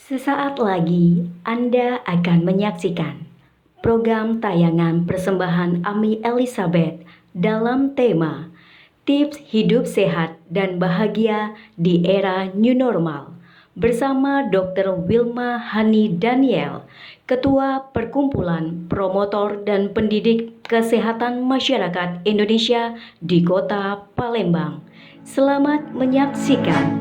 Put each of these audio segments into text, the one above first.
Sesaat lagi Anda akan menyaksikan program tayangan persembahan Ami Elizabeth dalam tema Tips Hidup Sehat dan Bahagia di Era New Normal bersama Dr. Wilma Hani Daniel, Ketua Perkumpulan Promotor dan Pendidik Kesehatan Masyarakat Indonesia di Kota Palembang. Selamat menyaksikan.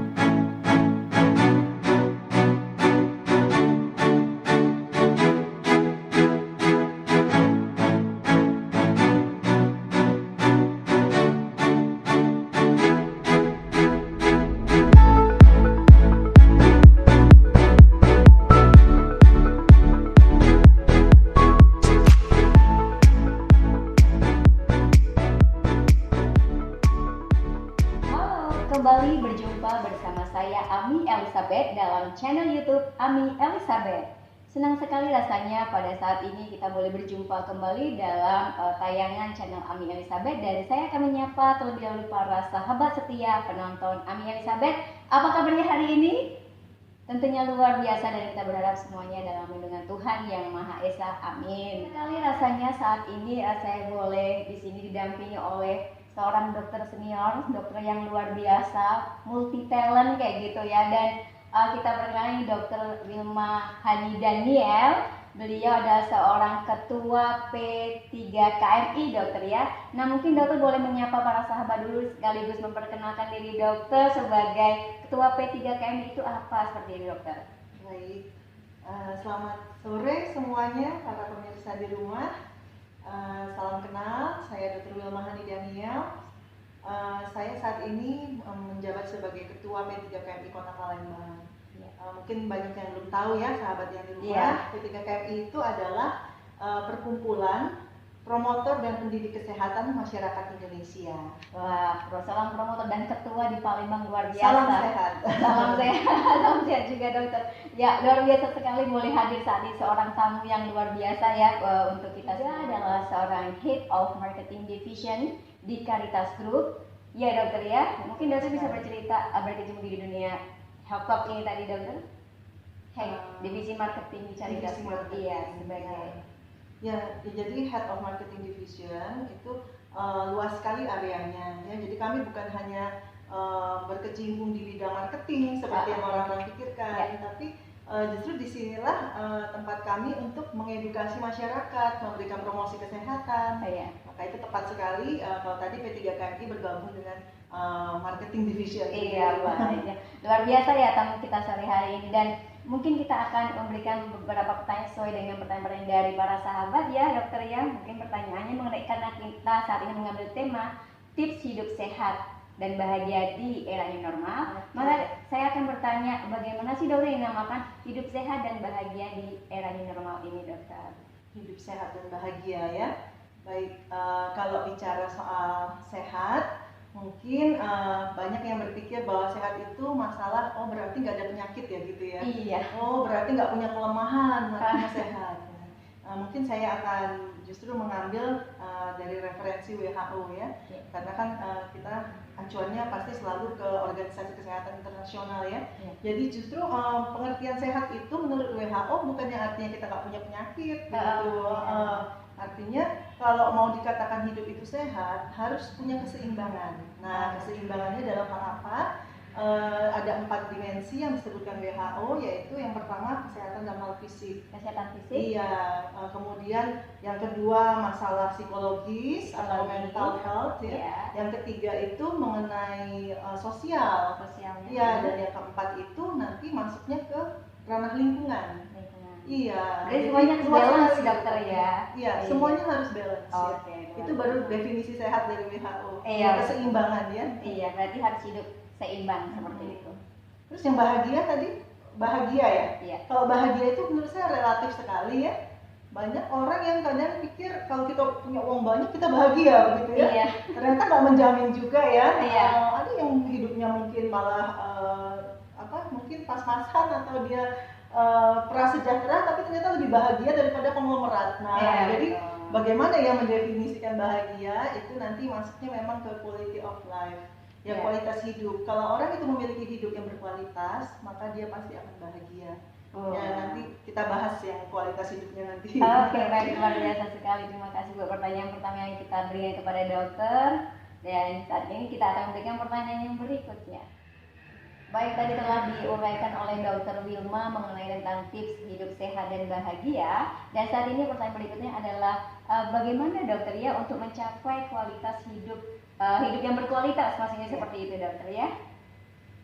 Kembali berjumpa bersama saya Ami Elizabeth dalam channel YouTube Ami Elizabeth. Senang sekali rasanya pada saat ini kita boleh berjumpa kembali dalam tayangan channel Ami Elizabeth, dan saya akan menyapa terlebih dahulu para sahabat setia penonton Ami Elizabeth. Apa kabarnya hari ini? Tentunya luar biasa, dan kita berharap semuanya dalam lindungan Tuhan Yang Maha Esa. Amin. Sekali rasanya saat ini saya boleh di sini didampingi oleh seorang dokter senior, dokter yang luar biasa, multi talent kayak gitu ya. Dan kita perkenalkan Dr. Wilma Hani Daniel. Beliau adalah seorang ketua P3KMI, dokter ya. Nah, mungkin dokter boleh menyapa para sahabat dulu sekaligus memperkenalkan diri dokter sebagai ketua P3KMI itu apa seperti ini, dokter? Baik, selamat sore semuanya para pemirsa di rumah. Salam kenal, saya Dr. Wilma Hani Daniel. Saya saat ini menjabat sebagai ketua P3KMI Kota Palembang. Mungkin banyak yang belum tahu ya, sahabat yang di rumah. P3KMI itu adalah perkumpulan promotor dan pendidik kesehatan masyarakat Indonesia. Wah, salam promotor dan ketua di Palembang, luar biasa. Salam sehat. Salam sehat. Salam sehat juga, dokter. Ya, luar biasa sekali boleh hadir saat ini seorang tamu yang luar biasa ya untuk kita. Dia adalah seorang Head of Marketing Division di Caritas Group. Ya, dokter ya. Mungkin dokter bisa bercerita berkecimpung di dunia health talk ini tadi, dokter. Divisi marketing di Caritas Group. Iya, sebagai Ya, jadi Head of Marketing Division itu luas sekali areanya ya. Jadi kami bukan hanya berkecimpung di bidang marketing seperti yang orang-orang pikirkan, tapi justru disinilah tempat kami untuk mengedukasi masyarakat, memberikan promosi kesehatan. Maka itu tepat sekali kalau tadi P3KMI bergabung dengan Marketing Division. Iya, baik. Luar biasa ya tamu kita sore hari ini, dan mungkin kita akan memberikan beberapa pertanyaan sesuai dengan pertanyaan dari para sahabat ya, dokter ya. Mungkin pertanyaannya mengenai, karena kita saat ini mengambil tema tips hidup sehat dan bahagia di era new normal, maka saya akan bertanya, bagaimana sih dokter yang dinamakan hidup sehat dan bahagia di era new normal ini, dokter? Hidup sehat dan bahagia ya. Baik, kalau bicara soal sehat, mungkin banyak yang berpikir bahwa sehat itu masalah, oh berarti nggak ada penyakit ya gitu ya. Iya. Oh berarti nggak punya kelemahan, artinya sehat. Mungkin saya akan justru mengambil dari referensi WHO ya, karena kan kita acuannya pasti selalu ke Organisasi Kesehatan Internasional ya. Jadi justru pengertian sehat itu menurut WHO bukannya artinya kita nggak punya penyakit gitu. Artinya kalau mau dikatakan hidup itu sehat harus punya keseimbangan. Nah, keseimbangannya dalam hal apa? Ada 4 dimensi yang disebutkan WHO, yaitu yang pertama kesehatan dalam hal fisik. Kesehatan fisik. Iya. Kemudian yang kedua masalah psikologis atau mental health ya. Yang ketiga itu mengenai sosial. Iya. Dan yang keempat itu nanti masuknya ke ranah lingkungan. Iya. Jadi semuanya harus balance, dokter ya. Iya, semuanya harus balance. Itu baru definisi sehat dari WHO. Keseimbangan ya. Iya, berarti harus hidup seimbang seperti itu. Terus yang bahagia tadi, bahagia ya? Iya. Kalau bahagia itu menurut saya relatif sekali ya. Banyak orang yang kadang pikir kalau kita punya uang banyak kita bahagia begitu ya. Iya. Ternyata nggak menjamin juga ya. Iya. Ada yang hidupnya mungkin malah mungkin pas-pasan atau dia prasejahtera tapi ternyata lebih bahagia daripada konglomerat. Nah, jadi bagaimana ya mendefinisikan bahagia itu nanti masuknya memang ke quality of life. Ya, kualitas hidup. Kalau orang itu memiliki hidup yang berkualitas, maka dia pasti akan bahagia. Oh. Ya, nanti kita bahas yang kualitas hidupnya nanti. Oke, baik, luar biasa sekali. Terima kasih buat pertanyaan pertama yang kita berikan kepada dokter. Dan saat ini kita akan memberikan pertanyaan yang berikutnya. Baik, tadi telah diuraikan oleh Dr. Wilma mengenai tentang tips hidup sehat dan bahagia. Dan saat ini pertanyaan berikutnya adalah bagaimana dokter ya untuk mencapai kualitas hidup yang berkualitas, maksudnya seperti itu dokter ya.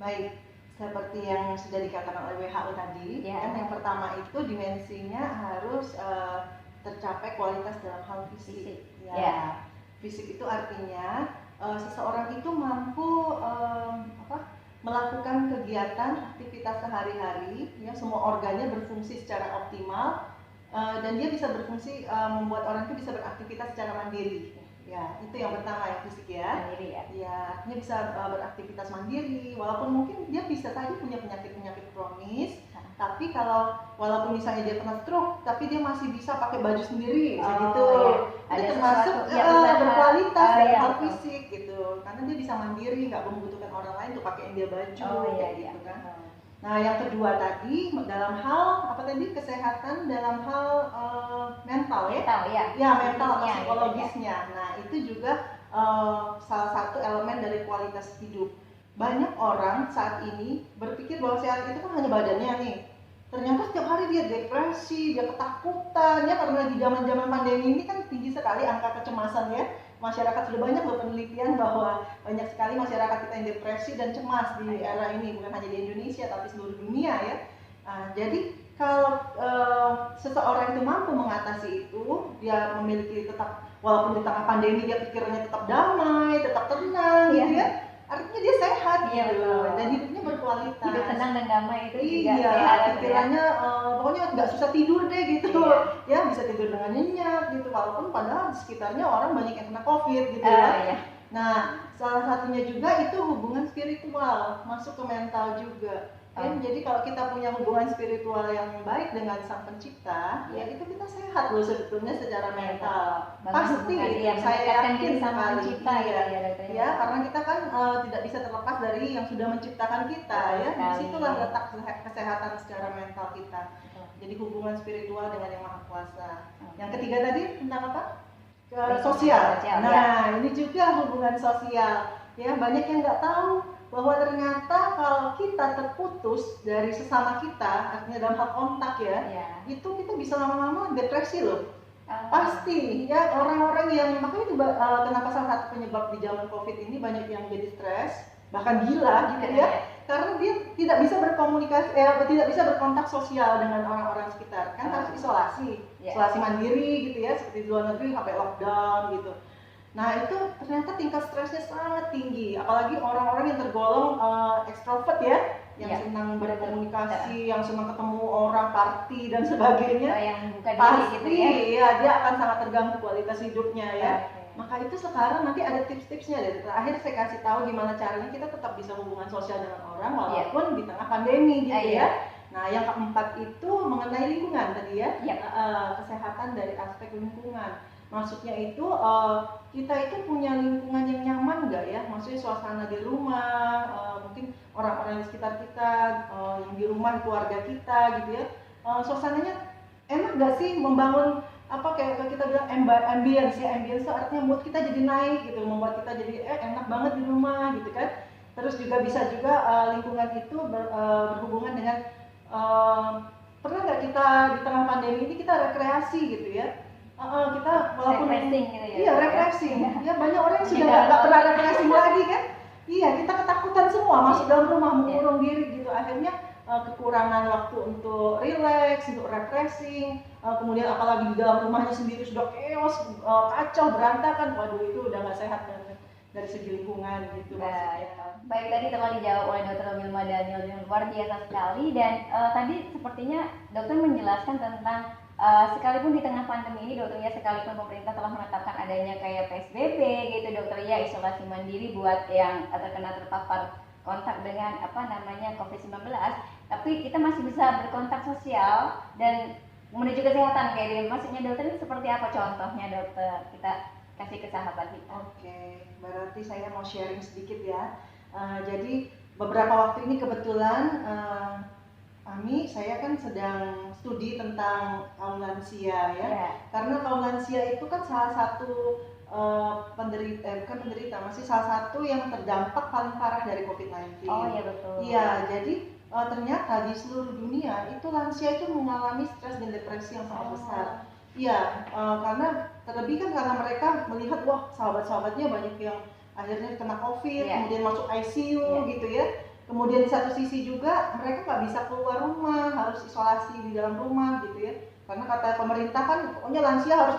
Baik, seperti yang sudah dikatakan oleh WHO tadi, Ya. kan yang pertama itu dimensinya harus tercapai kualitas dalam hal fisik. Ya. Fisik itu artinya seseorang itu mampu melakukan kegiatan aktivitas sehari-hari, ya, semua organnya berfungsi secara optimal, dan dia bisa berfungsi membuat orang itu bisa beraktivitas secara mandiri. Ya, itu yang pertama, yang fisik ya. Mandiri ya. Ya, artinya bisa beraktivitas mandiri, walaupun mungkin dia bisa saja punya penyakit-penyakit kronis, tapi walaupun misalnya dia kena stroke, tapi dia masih bisa pakai baju sendiri, gitu. Ya. Itu termasuk berkualitas dalam hal fisik gitu, karena dia bisa mandiri, nggak membutuhkan orang lain untuk pakein dia baju, gitu kan. Nah, yang kedua tadi dalam hal kesehatan dalam hal mental ya. Ya, mental atau psikologisnya. Nah, itu juga salah satu elemen dari kualitas hidup. Banyak orang saat ini berpikir bahwa sehat itu kan hanya badannya nih. Ternyata setiap hari dia depresi, dia ketakutan ya, karena di zaman-zaman pandemi ini kan tinggi sekali angka kecemasan ya. Masyarakat sudah banyak loh penelitian bahwa banyak sekali masyarakat kita yang depresi dan cemas di era ini, bukan hanya di Indonesia tapi seluruh dunia ya. Jadi kalau seseorang itu mampu mengatasi itu, dia memiliki tetap, walaupun di tengah pandemi dia pikirannya tetap damai, tetap tenang gitu ya, artinya dia sehat gitu, dan hidupnya berkualitas. Hidup tenang dan damai itu juga sehat. Pikirannya pokoknya nggak susah tidur deh gitu. Ya, bisa tidur dengan nyenyak gitu, walaupun padahal di sekitarnya orang banyak yang kena COVID gitu ya. Nah, salah satunya juga itu hubungan spiritual, masuk ke mental juga. Ya, jadi kalau kita punya hubungan spiritual yang baik dengan Sang Pencipta, ya itu kita sehat loh sebetulnya secara mental. Pasti, saya yakin sama Pencipta ya, karena kita kan tidak bisa terlepas dari yang sudah menciptakan kita ya. Disitulah letak kesehatan secara mental kita. Jadi hubungan spiritual dengan Yang Maha Kuasa. Yang ketiga tadi tentang apa? Sosial. Nah, ini juga hubungan sosial. Ya, banyak yang nggak tahu bahwa ternyata kalau kita terputus dari sesama kita, artinya dalam hal kontak ya, itu kita bisa lama-lama depresi loh. Pasti ya, orang-orang yang, makanya itu kenapa salah satu penyebab di zaman COVID ini banyak yang jadi stres, bahkan gila gitu ya, karena dia tidak bisa berkomunikasi, tidak bisa berkontak sosial dengan orang-orang sekitar, kan harus isolasi mandiri gitu ya, seperti di luar negeri sampai lockdown gitu. Nah, itu ternyata tingkat stresnya sangat tinggi, apalagi orang-orang yang tergolong ekstrovert ya, yang senang berkomunikasi, yang senang ketemu orang, party dan sebagainya, yang buka diri pasti gitu ya. Dia akan sangat terganggu kualitas hidupnya ya. Maka itu sekarang nanti ada tips-tipsnya deh. Terakhir saya kasih tahu gimana caranya kita tetap bisa hubungan sosial dengan orang walaupun di tengah pandemi gitu ya. Nah, yang keempat itu mengenai lingkungan tadi ya, kesehatan dari aspek lingkungan. Maksudnya itu kita itu punya lingkungan yang nyaman nggak ya? Maksudnya suasana di rumah, mungkin orang-orang di sekitar kita, yang di rumah, keluarga kita gitu ya. Suasananya enak nggak sih membangun kayak kita bilang ambience ya, ambience itu artinya mood kita jadi naik gitu, membuat kita jadi enak banget di rumah gitu kan. Terus juga bisa juga lingkungan itu berhubungan dengan pernah nggak kita di tengah pandemi ini kita rekreasi gitu ya. Kita walaupun refreshing gitu ya. Iya, refreshing. Ya, banyak orang yang sudah nggak pernah refreshing lagi kan. Iya, kita ketakutan semua masuk dalam rumah, mengurung diri gitu. Akhirnya kekurangan waktu untuk relax, untuk refreshing. Kemudian apalagi di dalam rumahnya sendiri sudah chaos, kacau, berantakan. Waduh, itu udah nggak sehat dari segi lingkungan gitu. Baik, tadi telah dijawab oleh Dr. Wilma Daniel yang luar biasa sekali, dan tadi sepertinya dokter menjelaskan tentang sekalipun di tengah pandemi ini dokter ya, sekalipun pemerintah telah menetapkan adanya kayak PSBB gitu dokter ya, isolasi mandiri buat yang terpapar kontak dengan COVID-19, tapi kita masih bisa berkontak sosial dan menuju kesehatan kayak gini. Maksudnya dokter ini seperti apa contohnya dokter? Kita kasih ke sahabat kita. Oke, berarti saya mau sharing sedikit ya. Jadi beberapa waktu ini kebetulan Ami, saya kan sedang studi tentang kaum lansia ya. Ya. Karena kaum lansia itu kan salah satu bukan penderita, masih salah satu yang terdampak paling parah dari COVID-19. Oh iya betul. Iya, jadi ternyata di seluruh dunia itu lansia itu mengalami stres dan depresi yang sangat besar. Iya, karena terlebih kan karena mereka melihat wah sahabat-sahabatnya banyak yang akhirnya kena COVID, kemudian masuk ICU gitu ya. Kemudian di satu sisi juga mereka nggak bisa keluar rumah, harus isolasi di dalam rumah gitu ya. Karena kata pemerintah kan pokoknya lansia harus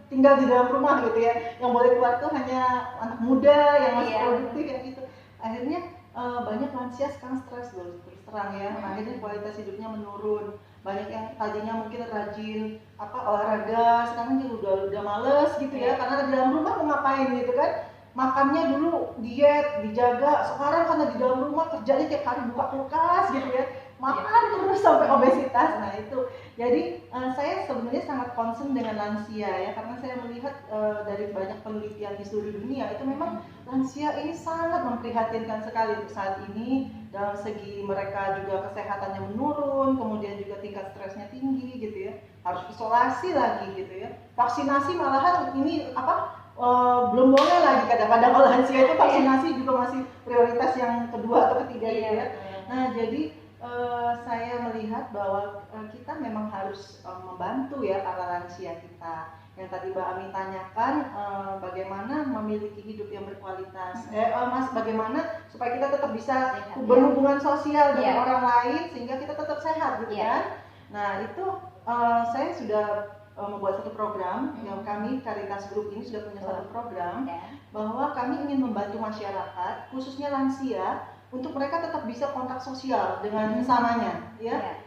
tinggal di dalam rumah gitu ya. Yang boleh keluar tuh hanya anak muda yang masih produktif ya gitu. Akhirnya banyak lansia sekarang stres loh, terus terang ya. Akhirnya kualitas hidupnya menurun. Banyak yang tadinya mungkin rajin olahraga, sekarang dia udah males gitu ya. Karena di dalam rumah mau ngapain gitu kan? Makannya dulu diet, dijaga, sekarang karena di dalam rumah kerjanya tiap hari buka kulkas gitu ya, makan terus sampai obesitas. Nah itu, jadi saya sebenarnya sangat concern dengan lansia ya, karena saya melihat dari banyak penelitian di seluruh dunia itu memang lansia ini sangat memprihatinkan sekali untuk saat ini, dalam segi mereka juga kesehatannya menurun, kemudian juga tingkat stresnya tinggi gitu ya, harus isolasi lagi gitu ya, vaksinasi malahan ini belum boleh lagi kadang-kadang kalau lansia itu vaksinasi juga masih prioritas yang kedua atau ketiga gitu ya. Nah jadi saya melihat bahwa kita memang harus membantu ya para lansia kita. Yang tadi Mbak Ami tanyakan bagaimana memiliki hidup yang berkualitas, bagaimana supaya kita tetap bisa berhubungan sosial dengan orang lain sehingga kita tetap sehat gitu kan. Nah itu saya sudah membuat satu program yang kami Caritas Group ini sudah punya satu program bahwa kami ingin membantu masyarakat khususnya lansia untuk mereka tetap bisa kontak sosial dengan sesamanya ya.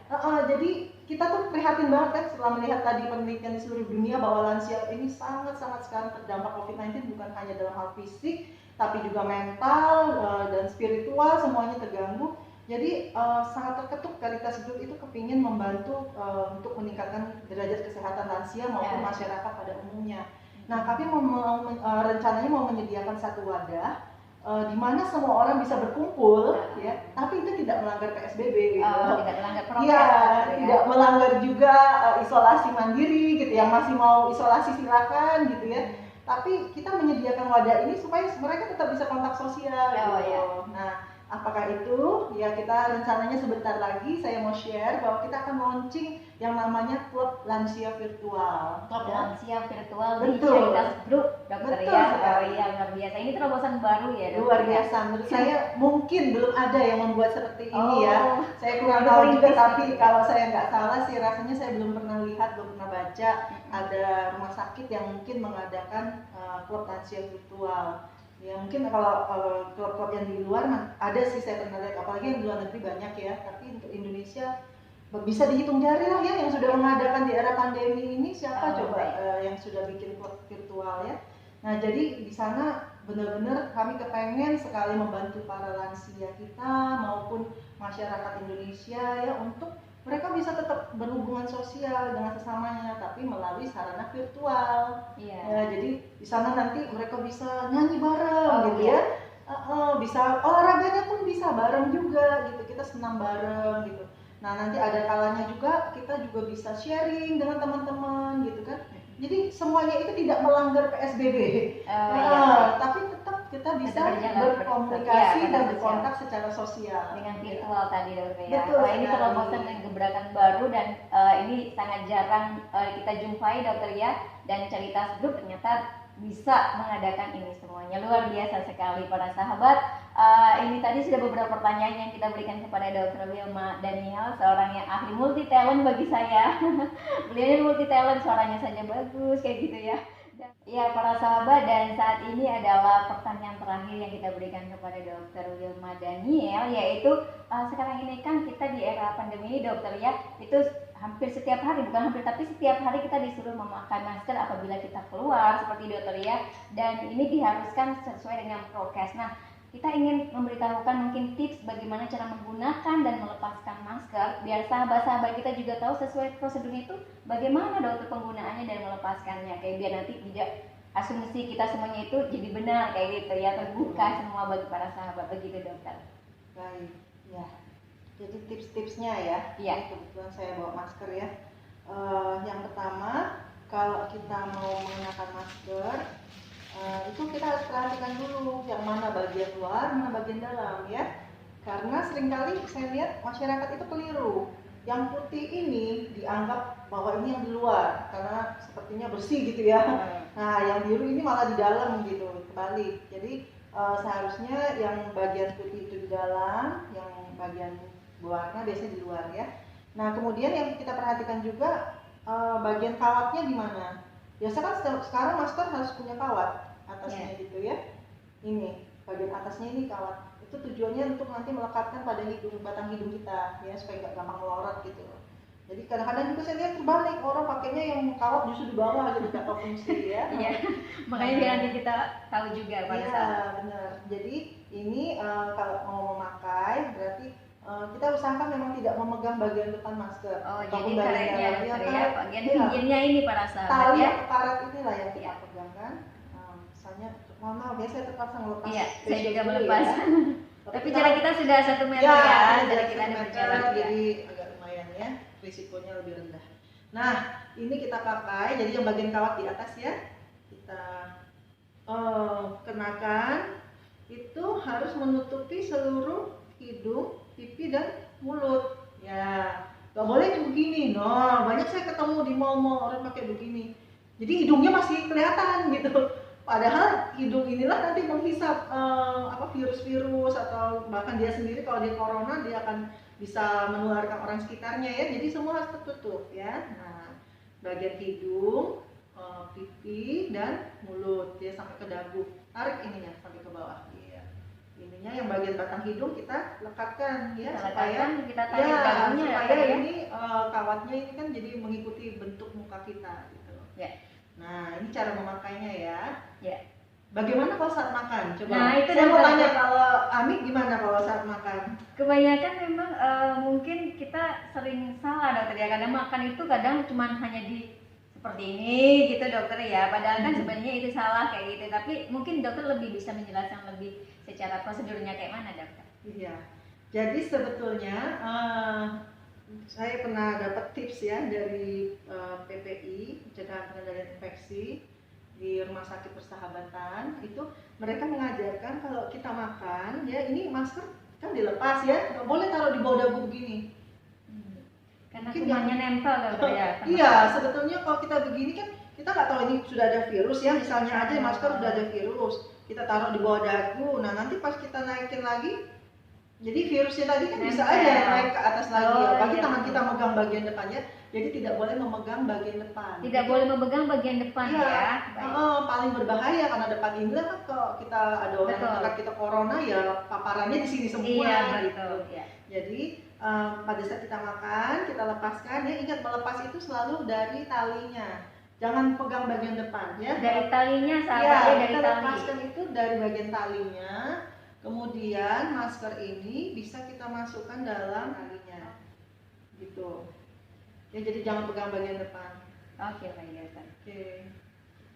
Jadi kita tuh prihatin banget kan setelah melihat tadi penelitian di seluruh dunia bahwa lansia ini sangat-sangat sekarang terdampak COVID-19 bukan hanya dalam hal fisik tapi juga mental dan spiritual semuanya terganggu. Jadi sangat terketuk Caritas Group itu kepingin membantu untuk meningkatkan derajat kesehatan lansia maupun masyarakat pada umumnya. Nah, kami rencananya mau menyediakan satu wadah di mana semua orang bisa berkumpul, ya, tapi itu tidak melanggar PSBB, gitu. Tidak melanggar prokes. Iya, tidak melanggar juga isolasi mandiri, gitu. Yang masih mau isolasi silakan, gitu ya. Tapi kita menyediakan wadah ini supaya mereka tetap bisa kontak sosial, gitu. Nah. Apakah itu? Ya kita rencananya sebentar lagi saya mau share bahwa kita akan launching yang namanya Klub Lansia Virtual. Klub Lansia Virtual di Caritas Group, dokter ya. Oh iya, luar biasa. Ini terobosan baru ya, dokter. Luar biasa. Menurut saya mungkin belum ada yang membuat seperti ini ya. Saya kurang tahu juga, tapi kalau saya nggak salah sih rasanya saya belum pernah lihat, belum pernah baca ada rumah sakit yang mungkin mengadakan Klub Lansia Virtual. Ya mungkin kalau klub-klub yang di luar ada sih saya pernah lihat, apalagi yang di luar negeri banyak ya, tapi untuk Indonesia bisa dihitung jari lah ya yang sudah mengadakan di era pandemi ini siapa yang sudah bikin klub virtual ya. Nah jadi di sana benar-benar kami kepengen sekali membantu para lansia kita maupun masyarakat Indonesia ya untuk mereka bisa tetap berhubungan sosial dengan sesamanya tapi melalui sarana virtual. Ya, jadi di sana nanti mereka bisa nyanyi bareng gitu ya. Bisa olahraganya pun bisa bareng juga gitu. Kita senam bareng gitu. Nah, nanti ada kalanya juga kita juga bisa sharing dengan teman-teman gitu kan. Jadi semuanya itu tidak melanggar PSBB. Tapi tetap kita bisa berkomunikasi dan berkontak secara sosial dengan virtual tadi dokter ya. Ini terobosan dan gebrakan baru dan ini sangat jarang kita jumpai dokter ya, dan Caritas Group ternyata bisa mengadakan ini semuanya. Luar biasa sekali para sahabat. Ini tadi sudah beberapa pertanyaan yang kita berikan kepada Dr. Wilma Daniel, seorang yang ahli multi talent bagi saya. Beliau ini multi talent, suaranya saja bagus kayak gitu ya. Ya para sahabat, dan saat ini adalah pertanyaan terakhir yang kita berikan kepada Dr. Wilma Daniel, yaitu sekarang ini kan kita di era pandemi ini dokter ya, itu hampir setiap hari, bukan hampir tapi setiap hari kita disuruh memakai masker apabila kita keluar seperti dokter ya, dan ini diharuskan sesuai dengan prokes. Nah, kita ingin memberitahukan mungkin tips bagaimana cara menggunakan dan melepaskan masker biar sahabat-sahabat kita juga tahu sesuai prosedurnya itu bagaimana dokter penggunaannya dan melepaskannya, kayak biar nanti tidak asumsi kita semuanya itu jadi benar kayak gitu ya, terbuka semua bagi para sahabat, begitu dokter. Baik, ya. Jadi tips-tipsnya ya, Iya. ini kebetulan saya bawa masker ya. Yang pertama, kalau kita mau mengenakan masker, itu kita harus perhatikan dulu yang mana bagian luar, mana bagian dalam ya. Karena seringkali saya lihat masyarakat itu keliru. Yang putih ini dianggap bahwa ini yang di luar karena sepertinya bersih gitu ya. Nah, yang biru ini malah di dalam gitu, kebalik. Jadi seharusnya yang bagian putih itu di dalam, yang bagian berwarna biasanya di luar ya. Nah, kemudian yang kita perhatikan juga bagian kawatnya di mana. Biasa kan sekarang masker harus punya kawat atasnya gitu ya. Ini bagian atasnya ini kawat. Itu tujuannya untuk nanti melekatkan pada batang hidung kita ya, supaya nggak gampang melorot gitu. Jadi kadang-kadang juga saya lihat terbalik, orang pakainya yang kawat justru di bawah gitu, nggak tahu fungsi ya. Iya. Makanya biar nanti kita tahu juga pada Iya, saat. benar. Jadi ini kalau mau memakai berarti kita usahakan memang tidak memegang bagian depan masker. Oh, ataupun jadi bagian karetnya dalam. dokter ya, bagian Iya. pinggirnya ini para sahabat Tali ya. atau karet inilah yang kita Iya. pegang kan. Misalnya, mohon maaf ya, saya terpaksa melepas. Iya, saya facial juga dulu melepas. ya. Tapi jarak kita sudah 1 meter Ya, ya, jarak jarak kita ada 1 meter, berjarak ya. jadi agak lumayan ya, risikonya lebih rendah. Nah, ini kita pakai, jadi yang bagian kawat di atas ya, kita kenakan. Itu harus menutupi seluruh hidung, pipi dan mulut. Ya, nggak boleh begini. No, banyak saya ketemu di mall-mall orang pakai begini. Jadi hidungnya masih kelihatan gitu. Padahal hidung inilah nanti menghisap virus-virus atau bahkan dia sendiri kalau dia corona dia akan bisa menularkan orang sekitarnya ya. Jadi semua harus tertutup ya. Nah, bagian hidung, pipi dan mulut ya sampai ke dagu. Tarik ininya sampai ke bawah. Iya. Ininya yang bagian batang hidung kita lekatkan ya supaya kita tarik dagunya ya, supaya ya. ini kawatnya ini kan jadi mengikuti bentuk muka kita gitu. Ya. Nah, ini cara memakainya ya. Ya. Bagaimana kalau saat makan? Coba. Nah, itu saya mau dokter. tanya kalau Ami gimana kalau saat makan? Kebanyakan memang mungkin kita sering salah dokter ya, kadang makan itu kadang cuma hanya di seperti ini gitu dokter ya, padahal kan sebenarnya itu salah kayak gitu, tapi mungkin dokter lebih bisa menjelaskan lebih secara prosedurnya kayak mana dokter? Iya, jadi sebetulnya saya pernah dapat tips ya dari PPI, Pencegahan Pengendalian Infeksi di Rumah Sakit Persahabatan. Itu mereka mengajarkan kalau kita makan ya, ini masker kan dilepas ya, nggak boleh taruh di bawah dagu begini. Karena Mungkin kumannya nempel dokter ya. Iya, sebetulnya kalau kita begini kan kita nggak tahu ini sudah ada virus ya, misalnya aja masker sudah ada virus, kita taruh di bawah dagu. Nah, nanti pas kita naikin lagi, jadi virusnya tadi kan bisa aja naik ke atas lagi. Apalagi tangan kita megang bagian depannya, jadi tidak boleh memegang bagian depan. Tidak boleh memegang bagian depan ya. Paling berbahaya karena depan ini kan kalau kita ada orang dekat kita corona ya paparannya di sini semua. Iya, gitu. betul. Ya. Jadi pada saat kita makan, kita lepaskan ya, ingat melepas itu selalu dari talinya. Jangan pegang bagian depan ya. Dari talinya sahabat Ya, dari kita tali. lepaskan itu dari bagian talinya. Kemudian masker ini bisa kita masukkan dalam talinya. Gitu. Ya, jadi jangan pegang bagian depan. Oke, baik dokter. Oke.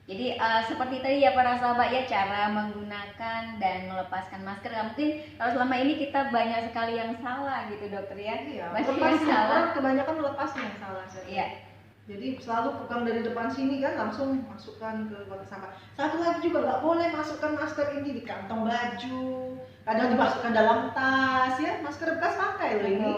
Jadi seperti tadi ya para sahabat ya, cara menggunakan dan melepaskan masker. Mungkin kalau selama ini kita banyak sekali yang salah gitu dokter ya. Iya, Banyak yang lepasnya, salah. orang kebanyakan melepasnya yang salah. Iya. Jadi selalu pegang dari depan sini kan, langsung masukkan ke kotak sampah. Satu lagi juga nggak boleh masukkan masker ini di kantong baju, kadang dimasukkan dalam tas ya, masker bekas pakai loh ini.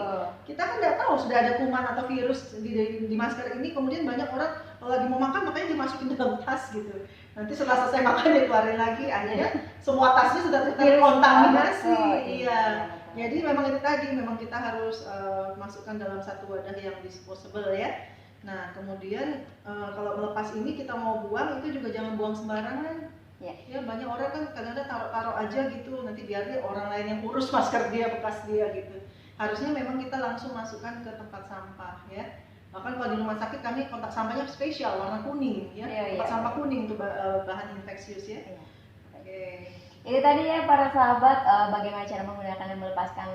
Kita kan nggak tahu sudah ada kuman atau virus di masker ini, kemudian banyak orang kalau lagi mau makan makanya dimasukin dalam tas gitu. Nanti setelah selesai makan dikeluarin lagi, akhirnya semua tasnya sudah terkontaminasi. Iya. Jadi memang itu tadi, memang kita harus masukkan dalam satu wadah yang disposable ya. Nah, kemudian kalau melepas ini kita mau buang itu juga jangan buang sembarangan. Ya, banyak orang kan kadang-kadang taruh-taruh aja gitu, nanti biar dia orang lain yang urus masker dia, bekas dia gitu. Harusnya memang kita langsung masukkan ke tempat sampah ya. Bahkan kalau di rumah sakit kami kotak sampahnya spesial warna kuning ya. Tempat sampah kuning untuk bahan infeksius ya. Oke. Itu tadi ya para sahabat, bagaimana cara menggunakan dan melepaskan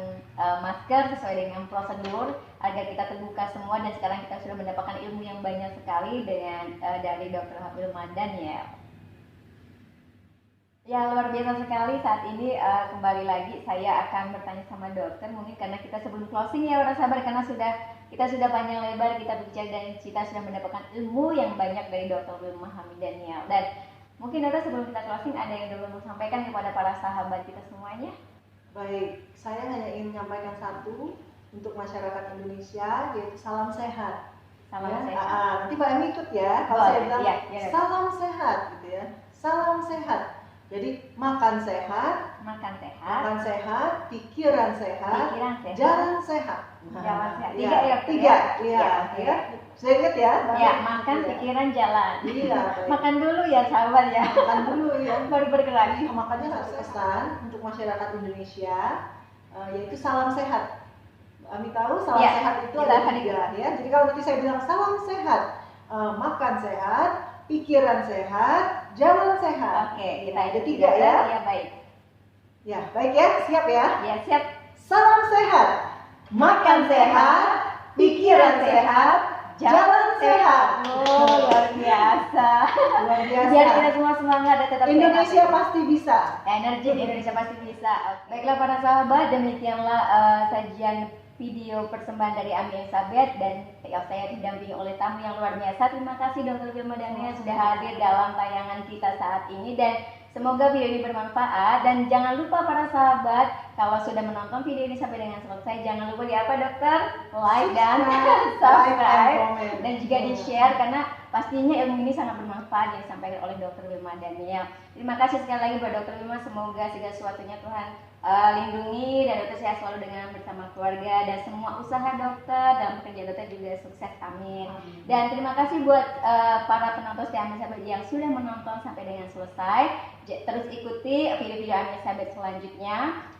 masker sesuai dengan prosedur agar kita terbuka semua, dan sekarang kita sudah mendapatkan ilmu yang banyak sekali dengan dari Dr. Hafil Madan ya. Ya, luar biasa sekali. Saat ini kembali lagi saya akan bertanya sama dokter, mungkin karena kita sebelum closing ya para sahabat, karena kita sudah panjang lebar kita bicara dan kita sudah mendapatkan ilmu yang banyak dari Dr. Wilma Hamidaniel. Dan mungkin dokter sebelum kita closing ada yang mau sampaikan kepada para sahabat kita semuanya? Baik, saya hanya ingin menyampaikan satu untuk masyarakat Indonesia, yaitu salam sehat. Salam Ya, sehat. nanti Pak Emi ikut ya, kalau saya bilang ya. salam sehat gitu ya, salam sehat. Jadi makan sehat, Makan sehat, pikiran sehat, jalan sehat. Jalan sehat. Ya, Tiga ya, tiga, ya. ya. Saya ingat ya. Ya, makan, pikiran, jalan. Iya. Makan dulu ya sahabat ya. Makan dulu ya. Baru bergerak. Makanya satu pesan untuk masyarakat Indonesia, yaitu salam sehat. Kami tahu salam Ya, sehat itu kita ada akan tiga ya. Jadi kalau nanti saya bilang salam sehat, makan sehat, pikiran sehat, jalan sehat. Oke, kita ada itu tiga ya. Ya, baik. Ya, baik ya, siap ya. Ya, siap. Salam sehat, makan sehat, pikiran sehat, jalan sehat. Oh, luar biasa. Luar biasa. Biar kita semua semangat dan tetap Indonesia sehat. pasti bisa. Energi Indonesia pasti bisa. Baiklah para sahabat, demikianlah sajian video persembahan dari Ami Elizabeth dan saya didampingi oleh tamu yang luar biasa. Terima kasih Dr. Wilma Daniel sudah hadir dalam tayangan kita saat ini dan semoga video ini bermanfaat. Dan jangan lupa para sahabat, kalau sudah menonton video ini sampai dengan selesai, jangan lupa di apa dokter? Like dan subscribe dan juga di share karena pastinya ilmu ini sangat bermanfaat yang disampaikan oleh Dr. Wilma Daniel. Terima kasih sekali lagi buat Dr. Wilma, semoga segala sesuatunya Tuhan lindungi dan dokter sehat selalu dengan bersama keluarga dan semua usaha dokter dalam pekerjaan dokter juga sukses, amin. Dan terima kasih buat para penonton setia Ami Elizabeth yang sudah menonton sampai dengan selesai. Terus ikuti video-video Ami Elizabeth selanjutnya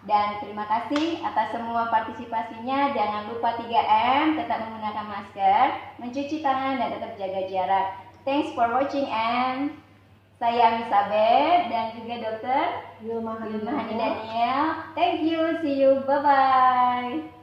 dan terima kasih atas semua partisipasinya. Jangan lupa 3M, tetap menggunakan masker, mencuci tangan dan tetap jaga jarak. Thanks for watching and saya Ami Elizabeth dan juga dokter Wilma Daniel. Thank you. See you. Bye bye.